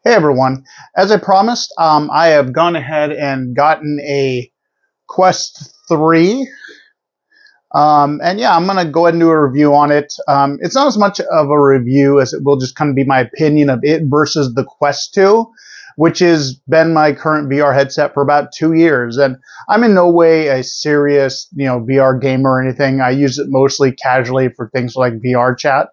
Hey everyone, as I promised, I have gone ahead and gotten a Quest 3. And yeah, I'm going to go ahead and do a review on it. It's not as much of a review as it will just kind of be my opinion of it versus the Quest 2, which has been my current VR headset for about 2 years. And I'm in no way a serious, VR gamer or anything. I use it mostly casually for things like VR chat.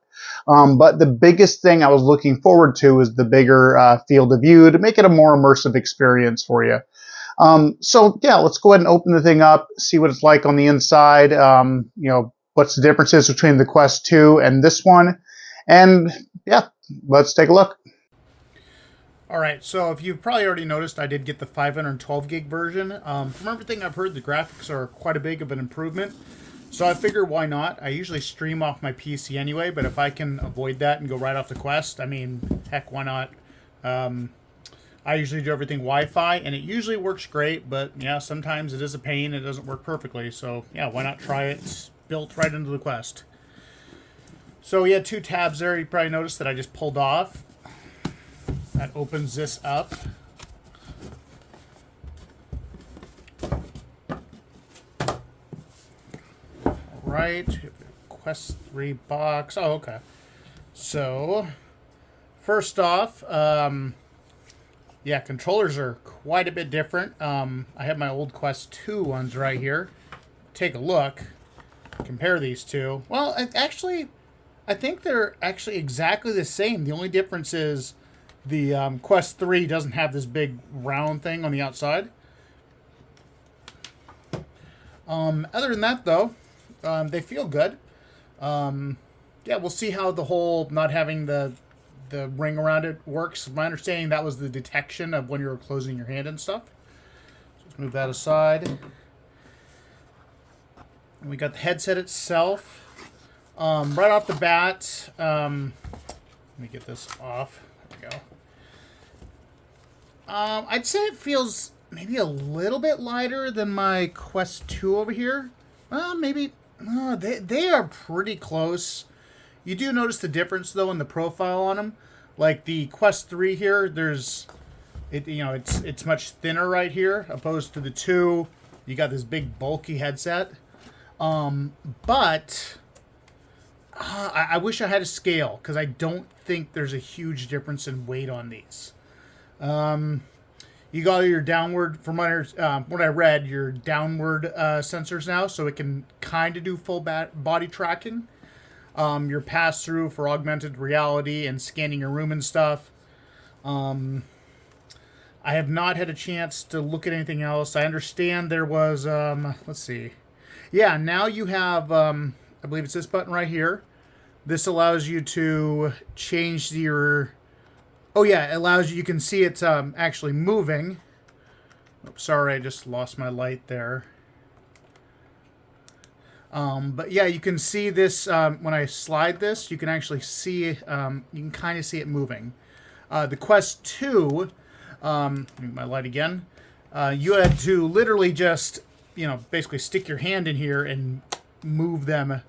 But the biggest thing I was looking forward to is the bigger field of view to make it a more immersive experience for you. So yeah, let's go ahead and open the thing up, see what it's like on the inside. What's the differences between the Quest 2 and this one. And yeah, let's take a look. All right, so if you've probably already noticed, I did get the 512 gig version. From everything I've heard, the graphics are quite a big of an improvement. So I figured, why not? I usually stream off my PC anyway, but if I can avoid that and go right off the Quest, I mean, heck, why not? I usually do everything Wi-Fi, and it usually works great, but yeah, sometimes it is a pain. It doesn't work perfectly, so yeah, why not try it? It's built right into the Quest. So we had two tabs there. You probably noticed that I just pulled off. That opens this up. All right, Quest 3 box. Oh, okay. So, first off, yeah, controllers are quite a bit different. I have my old Quest 2 ones right here. Take a look. Compare these two. Well, I think they're actually exactly the same. The only difference is the Quest 3 doesn't have this big round thing on the outside. Other than that, though, they feel good. Yeah, we'll see how the whole not having the ring around it works. My understanding that was the detection of when you were closing your hand and stuff. So let's move that aside. And we got the headset itself. Right off the bat, let me get this off. There we go. I'd say it feels maybe a little bit lighter than my Quest 2 over here. Maybe. They are pretty close. You do notice the difference though in the profile on them. Like the Quest 3 here, it's much thinner right here opposed to the 2. You got this big bulky headset. But I wish I had a scale because I don't think there's a huge difference in weight on these. You got your downward, from what I read, your downward sensors now, so it can kind of do full body tracking. Your pass through for augmented reality and scanning your room and stuff. I have not had a chance to look at anything else. I understand there was, let's see. Yeah, now you have, I believe it's this button right here. This allows you to change your, oh yeah, it allows you can see it actually moving. Oops, sorry, I just lost my light there. But yeah, you can see this, when I slide this, you can actually see, you can kind of see it moving. The Quest 2, my light again, you had to literally just, basically stick your hand in here and move them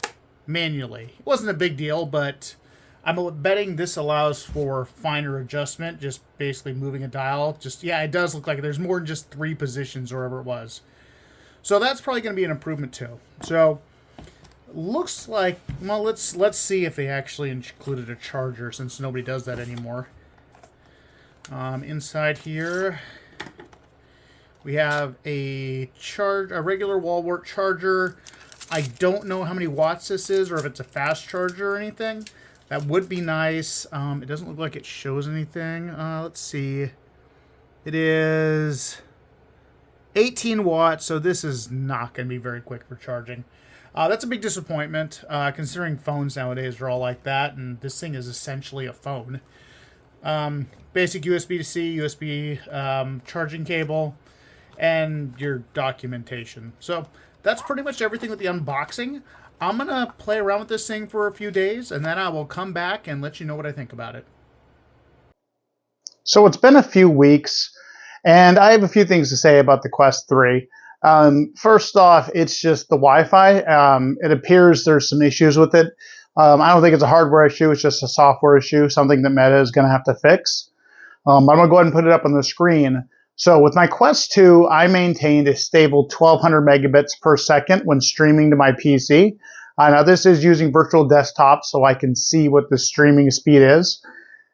manually. It wasn't a big deal, but I'm betting this allows for finer adjustment, just basically moving a dial. Just, yeah, it does look like there's more than just 3 positions or whatever it was. So that's probably going to be an improvement too. So looks like, well, let's see if they actually included a charger, since nobody does that anymore. Inside here, we have a regular wall wart charger. I don't know how many watts this is, or if it's a fast charger or anything. That would be nice. It doesn't look like it shows anything. Let's see. It is 18 watts, so this is not going to be very quick for charging. That's a big disappointment, considering phones nowadays are all like that, and this thing is essentially a phone. Basic USB to C, USB charging cable, and your documentation. So that's pretty much everything with the unboxing. I'm going to play around with this thing for a few days, and then I will come back and let you know what I think about it. So it's been a few weeks, and I have a few things to say about the Quest 3. First off, it's just the Wi-Fi. It appears there's some issues with it. I don't think it's a hardware issue. It's just a software issue, something that Meta is going to have to fix. I'm going to go ahead and put it up on the screen. So with my Quest 2, I maintained a stable 1200 megabits per second when streaming to my PC. Now this is using virtual desktop, so I can see what the streaming speed is.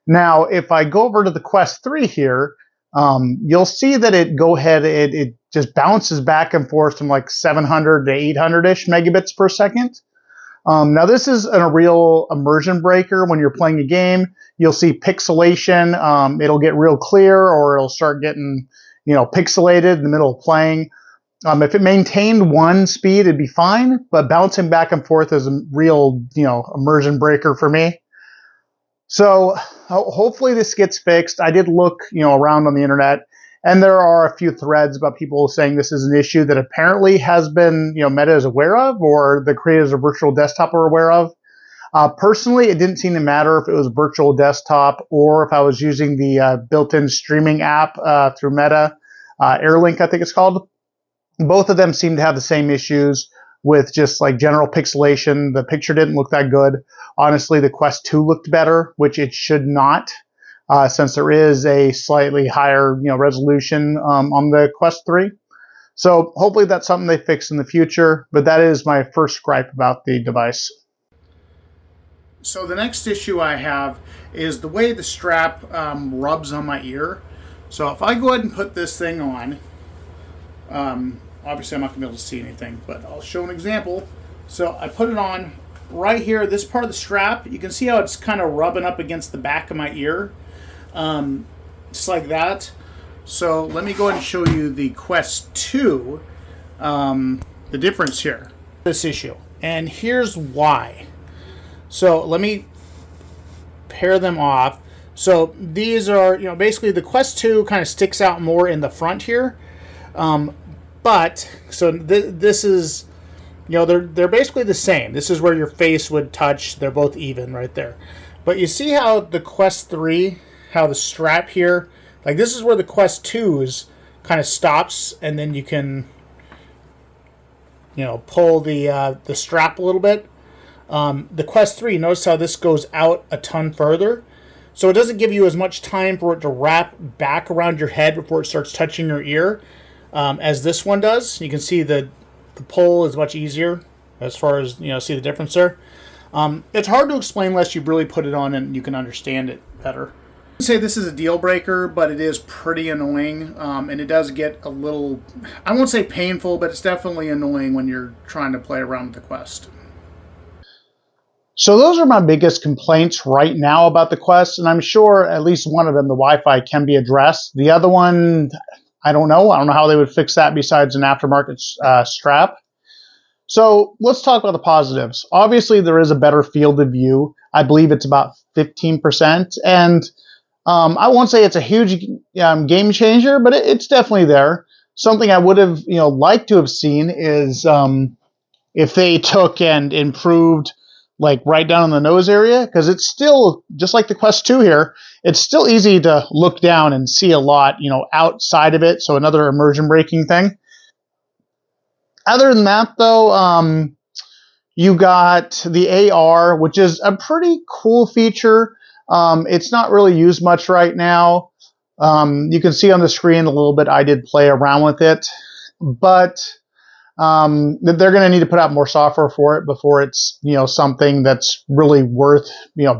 Now, if I go over to the Quest 3 here, you'll see that it just bounces back and forth from like 700 to 800-ish megabits per second. Now, this is a real immersion breaker. When you're playing a game, you'll see pixelation. It'll get real clear, or it'll start getting, pixelated in the middle of playing. If it maintained one speed, it'd be fine, but bouncing back and forth is a real, immersion breaker for me. So hopefully this gets fixed. I did look, around on the internet, and there are a few threads about people saying this is an issue that apparently has been, Meta is aware of, or the creators of Virtual Desktop are aware of. Personally, it didn't seem to matter if it was Virtual Desktop or if I was using the built-in streaming app through Meta, Airlink, I think it's called. Both of them seem to have the same issues with just like general pixelation. The picture didn't look that good. Honestly, the Quest 2 looked better, which it should not, since there is a slightly higher, resolution on the Quest 3. So hopefully that's something they fix in the future, but that is my first gripe about the device. So the next issue I have is the way the strap rubs on my ear. So if I go ahead and put this thing on, obviously I'm not going to be able to see anything, but I'll show an example. So I put it on right here, this part of the strap. You can see how it's kind of rubbing up against the back of my ear, just like that. So let me go ahead and show you the Quest 2, the difference here, this issue. And here's why. So let me pair them off. So these are, basically the Quest 2 kind of sticks out more in the front here. But so this is, they're basically the same. This is where your face would touch. They're both even right there. But you see how the Quest 3, how the strap here, like this is where the Quest 2's kind of stops, and then you can, pull the strap a little bit. The Quest 3, notice how this goes out a ton further. So it doesn't give you as much time for it to wrap back around your head before it starts touching your ear. As this one does. You can see the pull is much easier as far as, see the difference there. It's hard to explain unless you really put it on and you can understand it better. I'd say this is a deal breaker, but it is pretty annoying, and it does get a little, I won't say painful, but it's definitely annoying when you're trying to play around with the Quest. So those are my biggest complaints right now about the Quest, and I'm sure at least one of them, the Wi-Fi, can be addressed. The other one, I don't know how they would fix that besides an aftermarket strap. So let's talk about the positives. Obviously, there is a better field of view. I believe it's about 15%. And I won't say it's a huge game changer, but it's definitely there. Something I would have liked to have seen is if they took and improved like right down in the nose area, because it's still, just like the Quest 2 here, it's still easy to look down and see a lot, outside of it. So another immersion breaking thing. Other than that, though, you got the AR, which is a pretty cool feature. It's not really used much right now. You can see on the screen a little bit. I did play around with it, but they're going to need to put out more software for it before it's something that's really worth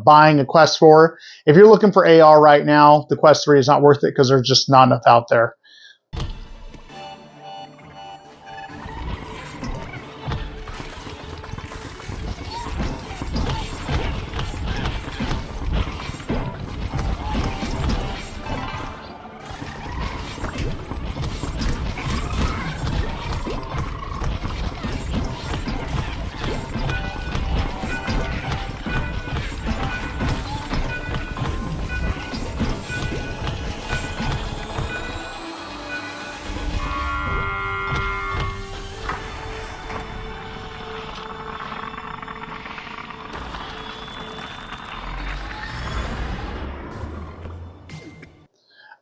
buying a Quest for. If you're looking for AR right now, the Quest 3 is not worth it because there's just not enough out there.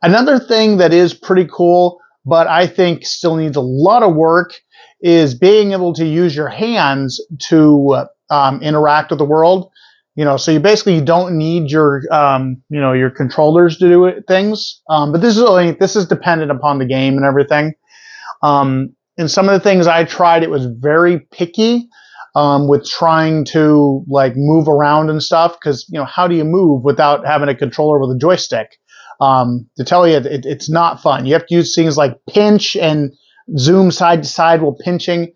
Another thing that is pretty cool, but I think still needs a lot of work, is being able to use your hands to interact with the world. So you basically don't need your, your controllers to do things. But this is dependent upon the game and everything. And some of the things I tried, it was very picky with trying to like move around and stuff. Because how do you move without having a controller with a joystick? To tell you, it's not fun. You have to use things like pinch and zoom side to side while pinching.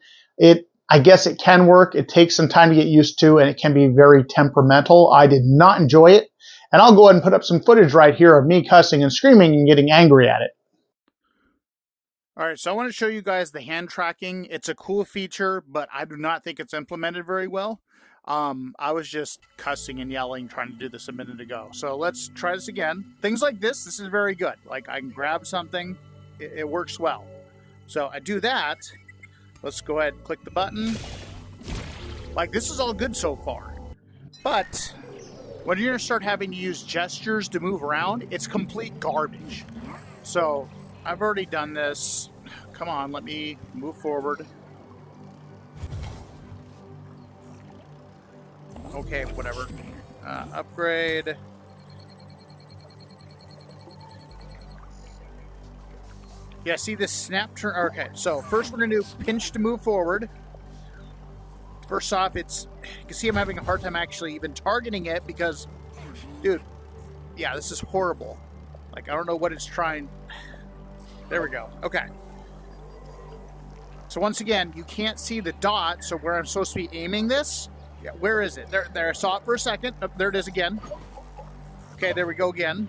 I guess it can work. It takes some time to get used to, and it can be very temperamental. I did not enjoy it. And I'll go ahead and put up some footage right here of me cussing and screaming and getting angry at it. All right, so I want to show you guys the hand tracking. It's a cool feature, but I do not think it's implemented very well. I was just cussing and yelling trying to do this a minute ago. So let's try this again. Things like this is very good. Like I can grab something, it works well. So I do that. Let's go ahead and click the button. Like this is all good so far. But when you're gonna start having to use gestures to move around, it's complete garbage. So I've already done this. Come on, let me move forward. Okay, whatever. Upgrade. Yeah, see this snap turn? Okay, so first we're going to do pinch to move forward. First off, you can see I'm having a hard time actually even targeting it because, dude, yeah, this is horrible. Like, I don't know what it's trying. There we go. Okay. So once again, you can't see the dot, so where I'm supposed to be aiming this, yeah, where is it? There, I saw it for a second. Oh, there it is again. Okay, there we go again.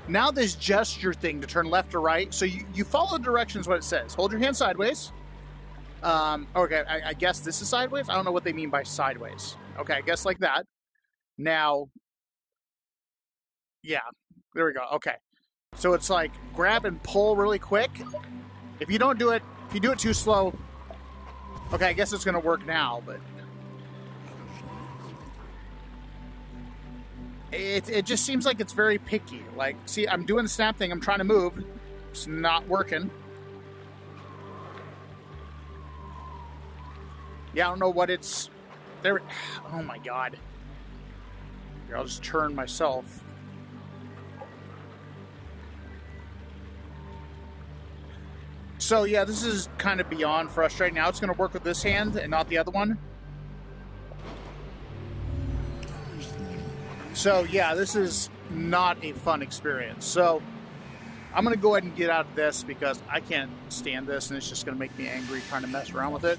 Now this gesture thing to turn left or right. So you follow the directions what it says. Hold your hand sideways. Okay, I guess this is sideways. I don't know what they mean by sideways. Okay, I guess like that. Now, yeah, there we go. Okay. So it's like grab and pull really quick. If you don't do it, if you do it too slow, okay, I guess it's going to work now, but it just seems like it's very picky. Like, see, I'm doing the snap thing. I'm trying to move. It's not working. Yeah, I don't know what it's... There. Oh, my God. Here, I'll just turn myself. So, yeah, this is kind of beyond frustrating. Now it's going to work with this hand and not the other one. So, yeah, this is not a fun experience. So, I'm going to go ahead and get out of this because I can't stand this, and it's just going to make me angry trying to mess around with it.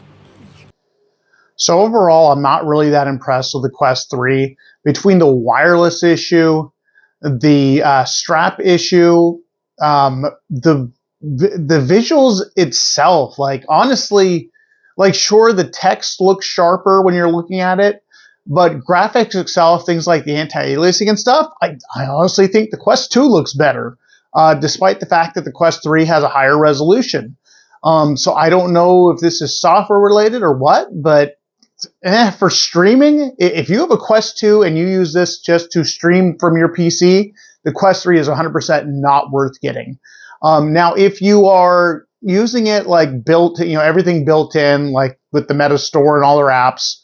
So, overall, I'm not really that impressed with the Quest 3. Between the wireless issue, the strap issue, the visuals itself, like, honestly, like, sure, the text looks sharper when you're looking at it, but graphics itself, things like the anti-aliasing and stuff, I honestly think the Quest 2 looks better, despite the fact that the Quest 3 has a higher resolution. So I don't know if this is software related or what, but for streaming, if you have a Quest 2 and you use this just to stream from your PC, the Quest 3 is 100% not worth getting. Now, if you are using it like built, everything built in, like with the Meta Store and all their apps,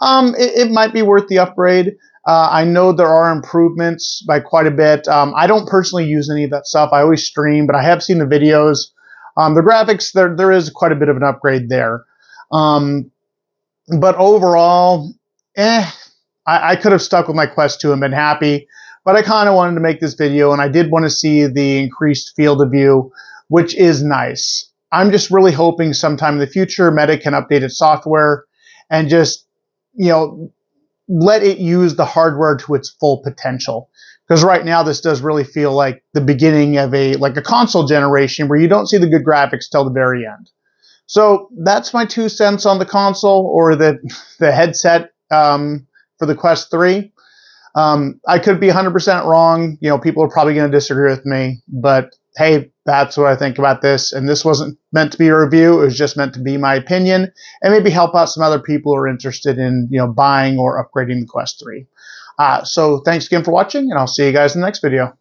it might be worth the upgrade. I know there are improvements by quite a bit. I don't personally use any of that stuff. I always stream, but I have seen the videos. The graphics, there is quite a bit of an upgrade there. But overall, I could have stuck with my Quest 2 and been happy. But I kind of wanted to make this video, and I did want to see the increased field of view, which is nice. I'm just really hoping sometime in the future Meta can update its software and just, let it use the hardware to its full potential. Because right now this does really feel like the beginning of a console generation where you don't see the good graphics till the very end. So that's my 2 cents on the console or the headset for the Quest 3. I could be 100% wrong. People are probably going to disagree with me, but hey, that's what I think about this. And this wasn't meant to be a review. It was just meant to be my opinion and maybe help out some other people who are interested in, buying or upgrading the Quest 3. So thanks again for watching, and I'll see you guys in the next video.